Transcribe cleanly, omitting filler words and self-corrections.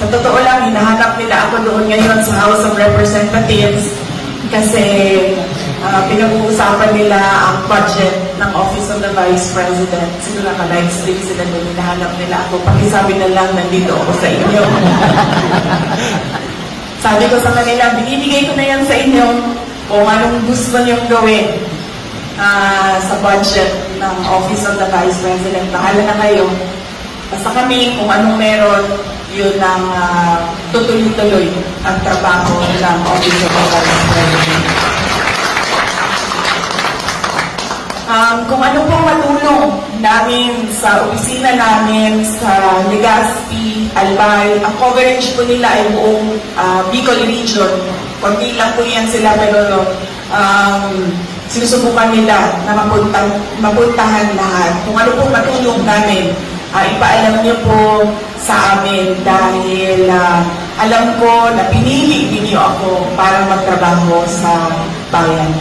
Sa totoo lang, hinahanap nila ako doon ngayon sa House of Representatives kasi pinag-uusapan nila ang budget ng Office of the Vice President. Siguro naka-livestream sila doon, hinahanap nila ako. Pakisabi na lang, nandito ako sa inyo. Sabi ko sa kanila, binibigay ko na yan sa inyo kung anong gusto niyong gawin sa budget ng Office of the Vice President. Bahala na kayo. Basta kami, kung anong meron, yun ang tutuloy-tuloy ang trabaho ng Office of the Vice President. Kung ano pong matulong namin sa opisina namin, sa Legazpi, Albay, ang coverage po nila ay buong Bicol Region. Kunti lang po yan sila, pero sinusubukan nila na mapuntahan lahat. Kung ano pong matulong namin, ipaalam niyo po sa amin dahil alam ko na pinili niyo ako para magtrabaho sa bayan.